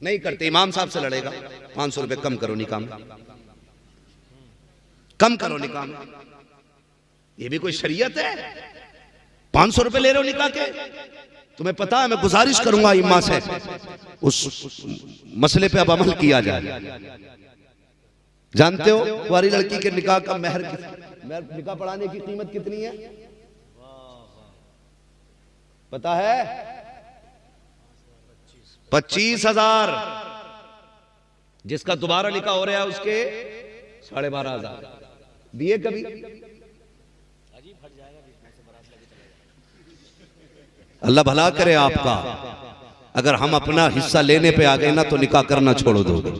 नहीं करते, इमाम साहब से लड़ेगा। 500 रुपए कम करो निकाह में, कम करो निकाह में। ये भी कोई शरीयत है? 500 रुपए ले रहे हो निकाह के? तुम्हें पता है, मैं गुजारिश करूंगा इमाम से उस मसले पे अब अमल किया जाए। जानते हो कुंवारी लड़की के निकाह का महर, निकाह पढ़ाने की कीमत कितनी है पता है? 25,000। जिसका दोबारा निकाह हो रहा है उसके 12,500 दिए कभी? अल्लाह भला करे आपका। अगर हम अपना हिस्सा लेने पे आ गए ना तो निकाह करना छोड़ दोगे।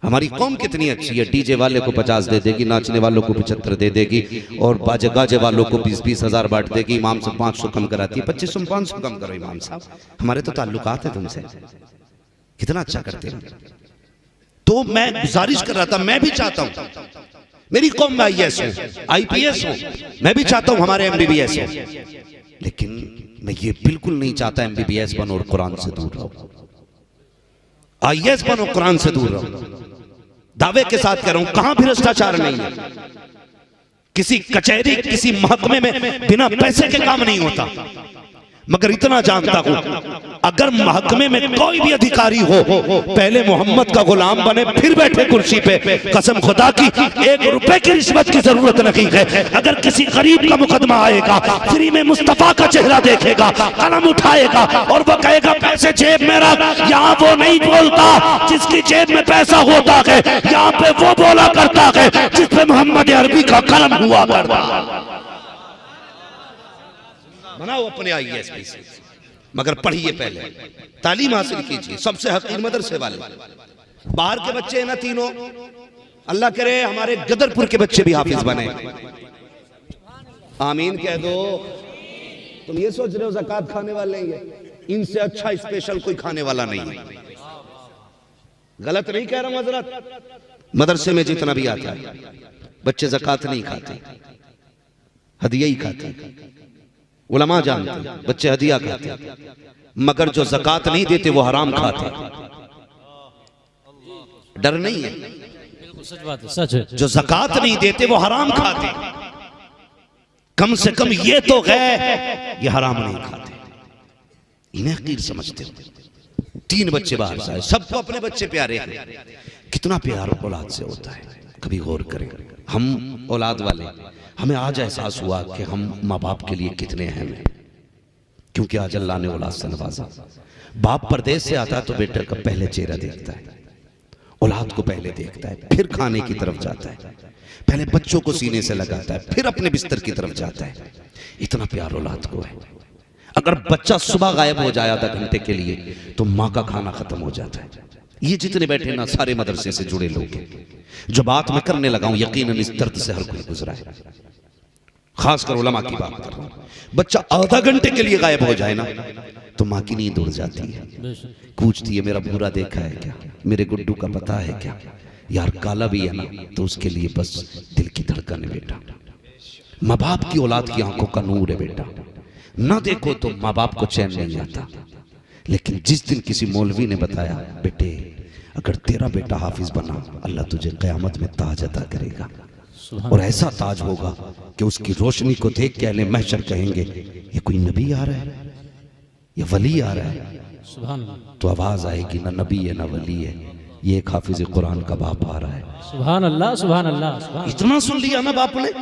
हमारी कौम कितनी अच्छी है, डीजे वाले को 50 दे देगी, नाचने वालों को 75 दे देगी, और बाजे गाजे वालों को 20-20 हजार बांट देगी। इमाम से 500 कम कराती है, 2500 500 कम करो इमाम साहब, हमारे तो ताल्लुकात है तुमसे, कितना अच्छा करते हैं। तो मैं गुजारिश कर रहा था, मैं भी चाहता हूं मेरी कौम में IAS हो, IPS हो, मैं भी चाहता हूं हमारे MBBS हो, लेकिन मैं ये बिल्कुल नहीं चाहता MBBS बनो और कुरान से दूर रहो। IAS बनो, कुरान से दूर रहो। दावे के साथ कह रहा हूं, कहां भ्रष्टाचार नहीं है। किसी कचहरी, किसी महकमे में बिना पैसे के काम नहीं होता। मगर इतना जानता हूं, अगर महकमे में कोई भी अधिकारी हो, पहले मोहम्मद का गुलाम बने फिर बैठे कुर्सी पे। कसम खुदा की 1 रुपए की रिश्वत की जरूरत नहीं है। अगर किसी गरीब का मुकदमा आएगा, फ्री में मुस्तफा का चेहरा देखेगा, कलम उठाएगा और वो कहेगा पैसे जेब में रख। यहाँ वो नहीं बोलता जिसकी जेब में पैसा होता है, यहाँ पे वो बोला करता है जिसपे मोहम्मद अरबी का कलम हुआ करता। बनाओ अपने IAS से, मगर पढ़िए, पहले तालीम हासिल कीजिए। सबसे हकीर मदरसे वाले बाहर के बच्चे हैं ना तीनों, अल्लाह करे हमारे गदरपुर के बच्चे भी हाफिज बने। आमीन कह दो। तुम ये सोच रहे हो ज़कात खाने वाले हैं, इनसे अच्छा स्पेशल कोई खाने वाला नहीं है। गलत नहीं कह रहा हूं हजरत। मदरसे में जितना भी आता है बच्चे ज़कात नहीं खाते, हदिया ही खाते। उलमा जानते बच्चे हदिया खाते, मगर जो ज़कात नहीं देते वो हराम खाते। डर नहीं है, सच बात है, सच है। जो ज़कात नहीं देते वो हराम खाते। कम से कम ये तो है ये हराम नहीं खाते, इन्हें हकीर समझते हो। 3 बच्चे बाहर से आए, सबको अपने बच्चे प्यारे हैं। कितना प्यार औलाद से होता है, कभी गौर करें। हम औलाद वाले, हमें आज एहसास हुआ कि हम माँ बाप के लिए कितने अहम हैं, क्योंकि आज अल्लाह ने औलाद से नवाजा। बाप परदेश से आता है तो बेटे का पहले चेहरा देखता है, औलाद को पहले देखता है, फिर खाने की तरफ जाता है, पहले बच्चों को सीने से लगाता है, फिर अपने बिस्तर की तरफ जाता है। इतना प्यार औलाद को है। अगर बच्चा सुबह गायब हो जाए आधा घंटे के लिए तो माँ का खाना खत्म हो जाता है। ये जितने बैठे ना सारे मदरसे से जुड़े लोग हैं। जो बात मैं करने लगा हूं यकीनन इस दर्द से हर कोई गुजरा है, खासकर उलमा की बात कर रहा हूं। बच्चा आधा घंटे के लिए गायब हो जाए ना तो माँ की नींद उड़ जाती है, पूछती है मेरा बुरा देखा है क्या, मेरे गुड्डू का पता है क्या, यार काला भी है ना तो उसके लिए बस दिल की धड़कन है बेटा। माँ बाप की औलाद की आंखों का नूर है बेटा, ना देखो तो माँ बाप को चैन नहीं आता। लेकिन जिस दिन किसी मौलवी ने बताया बेटे अगर तेरा बेटा हाफिज बना अल्लाह तुझे क़यामत में ताज अता करेगा, और ऐसा ताज होगा कि उसकी रोशनी को देख के अहले महशर कहेंगे ये कोई नबी आ रहा है या वली आ रहा है। तो आवाज आएगी ना नबी है ना वली है, ये एक हाफिज कुरान का बाप आ रहा है। सुभान अल्लाह, सुभान अल्लाह। इतना सुन लिया ना बाप ने।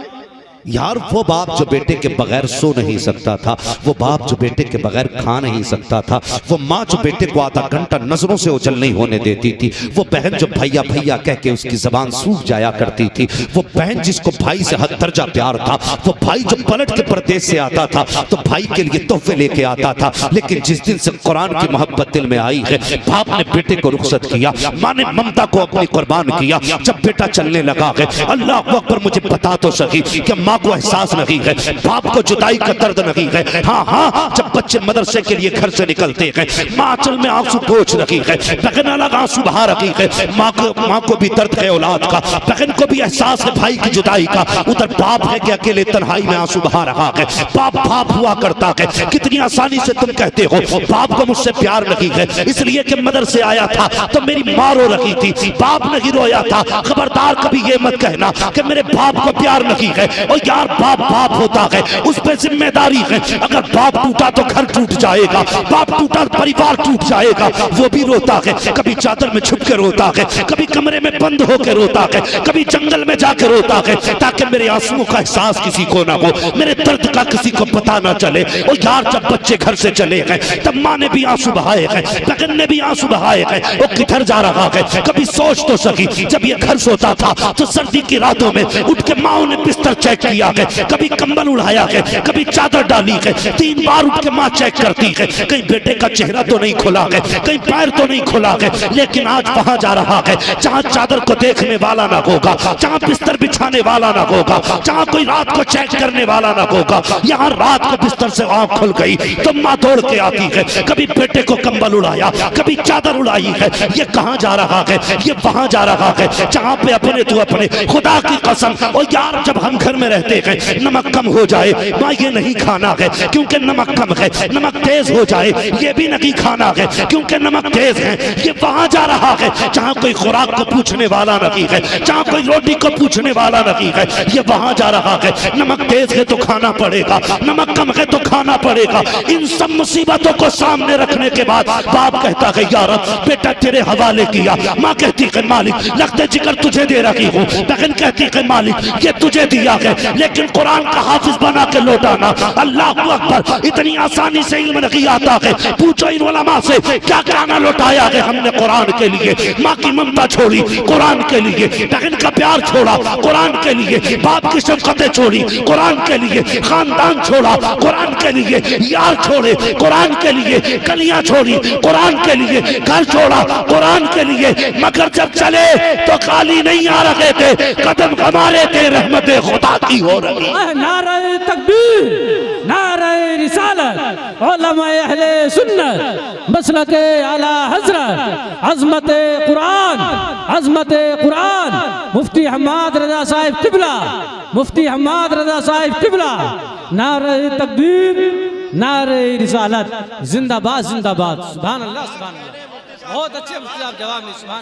यार वो बाप जो बेटे के बगैर सो नहीं सकता था, वो बाप जो बेटे के बगैर खा नहीं सकता था, वो माँ जो बेटे को आधा घंटा नजरों से ओझल नहीं होने देती थी, वो बहन जो भैया भैया कह के उसकी जबान सूख जाया करती थी, वो बहन जिसको भाई से हद दर्जा प्यार था, वो भाई जो पलट के परदेश से आता था तो भाई के लिए तोहफे लेके आता था। लेकिन जिस दिन से कुरान की मोहब्बत दिल में आई है, बाप ने बेटे को रुखसत किया, माँ ने ममता को अपनी कुर्बान किया। जब बेटा चलने लगा है, अल्लाह अकबर मुझे बता तो सही कि माँ माँ को एहसास नहीं है, बाप को जुदाई का दर्द नहीं है। हाँ हाँ, जब बच्चे मदरसे के लिए घर से निकलते हैं, माँ आंचल में आंसू पोंछ रही है, बहन अलग आंसू बहा रही है। माँ को भी दर्द है औलाद का, बहन को भी एहसास है भाई की जुदाई का। उधर बाप है कि अकेले तन्हाई में आंसू बहा रहा है। बाप हुआ करता है। कितनी आसानी से तुम कहते हो बाप को मुझसे प्यार नहीं है, इसलिए कि मदरसे आया था तो मेरी माँ रो रही थी, बाप नहीं रोया था। खबरदार कभी ये मत कहना कि मेरे बाप को प्यार नहीं है। और यार बाप होता है, उस पर जिम्मेदारी है। अगर बाप टूटा तो घर टूट जाएगा, बाप टूटा परिवार टूट जाएगा। वो भी रोता है, कभी चादर में छुप के रोता है, कभी कमरे में बंद होकर रोता है, कभी जंगल में जाकर रोता है, ताकि मेरे आंसुओं का एहसास किसी को ना हो, मेरे दर्द का किसी को पता ना चले। और यार जब बच्चे घर से चले गए तब माँ ने भी आंसू बहाए हैं, बहन ने भी आंसू बहाए हैं। वो किधर जा रहा है कभी सोच तो सकी। जब ये घर सोता था तो सर्दी की रातों में उठ के माँ ने बिस्तर चेक किया है, कभी कंबल उड़ाया है, कभी चादर डाली है। 3 बार उठ के माँ चेक करती है, कहीं बेटे का चेहरा तो नहीं खुला है, कहीं पैर तो नहीं खुला है। लेकिन आज वहां जा रहा है जहां चादर को देखने वाला ना होगा, जहां बिस्तर बिछाने वाला ना होगा, जहां कोई रात को चेक करने वाला ना होगा। यहाँ रात को बिस्तर से आंख खुल गई तो माँ दौड़ के आती है, कभी बेटे को कंबल उड़ाया, कभी चादर उड़ाई है। ये कहां जा रहा है, ये वहां जा रहा है जहां पे अपने तो अपने खुदा की कसम। और यार जब हम घर में रहते हैं नमक कम हो जाए, माँ ये नहीं खाना है क्योंकि नमक कम है, नमक तेज हो जाए ये भी नहीं खाना है क्योंकि नमक तेज है। ये वहां जा रहा है जहां कोई खुराक को पूछने वाला नहीं है, जहां कोई रोटी को पूछने वाला नहीं है। ये वहां जा रहा है नमक तेज है तो खाना पड़ेगा, नमक कम है तो खाना पड़ेगा। इन सब मुसीबतों को सामने रखने के बाद बाप कहता है यार बेटा तेरे हवाले किया। माँ कहती है मालिक लगते जिक्र तुझे दे रही हूँ। बहन कहती है मालिक ये तुझे दिया है, लेकिन कुरान का हाफिज बना के लौटाना। अल्लाह अकबर, इतनी आसानी से इल्म नहीं आता है। पूछो इन उलमा से क्या क्या ना लौटाया है हमने कुरान के लिए। माँ की ममता छोड़ी कुरान के लिए, बहन का प्यार छोड़ा कुरान के लिए, बाप की शफकतें छोड़ी कुरान के लिए, खानदान छोड़ा कुरान के लिए, यार छोड़े कुरान के लिए, कलियां छोड़ी कुरान के लिए, घर छोड़ा कुरान के लिए। मगर जब चले तो खाली नहीं आ रहे थे, कदम हमारे थे, रहमत खुदा की हो रही। नारे तकबीर, नारे रिसालत, उलमाए अहले सुन्नत, मसलके आला हजरत, अज़मते कुरान, अज़मते कुरान, मुफ्ती हम्माद रजा साहिब किबला, मुफ्ती हम्माद रजा साहिब किबला। नारे तकबीर, नारे रिसालत, जिंदाबाद जिंदाबाद। सुभान अल्लाह सुभान अल्लाह। बहुत अच्छे मुफ्ती साहब जवाब में सुभान।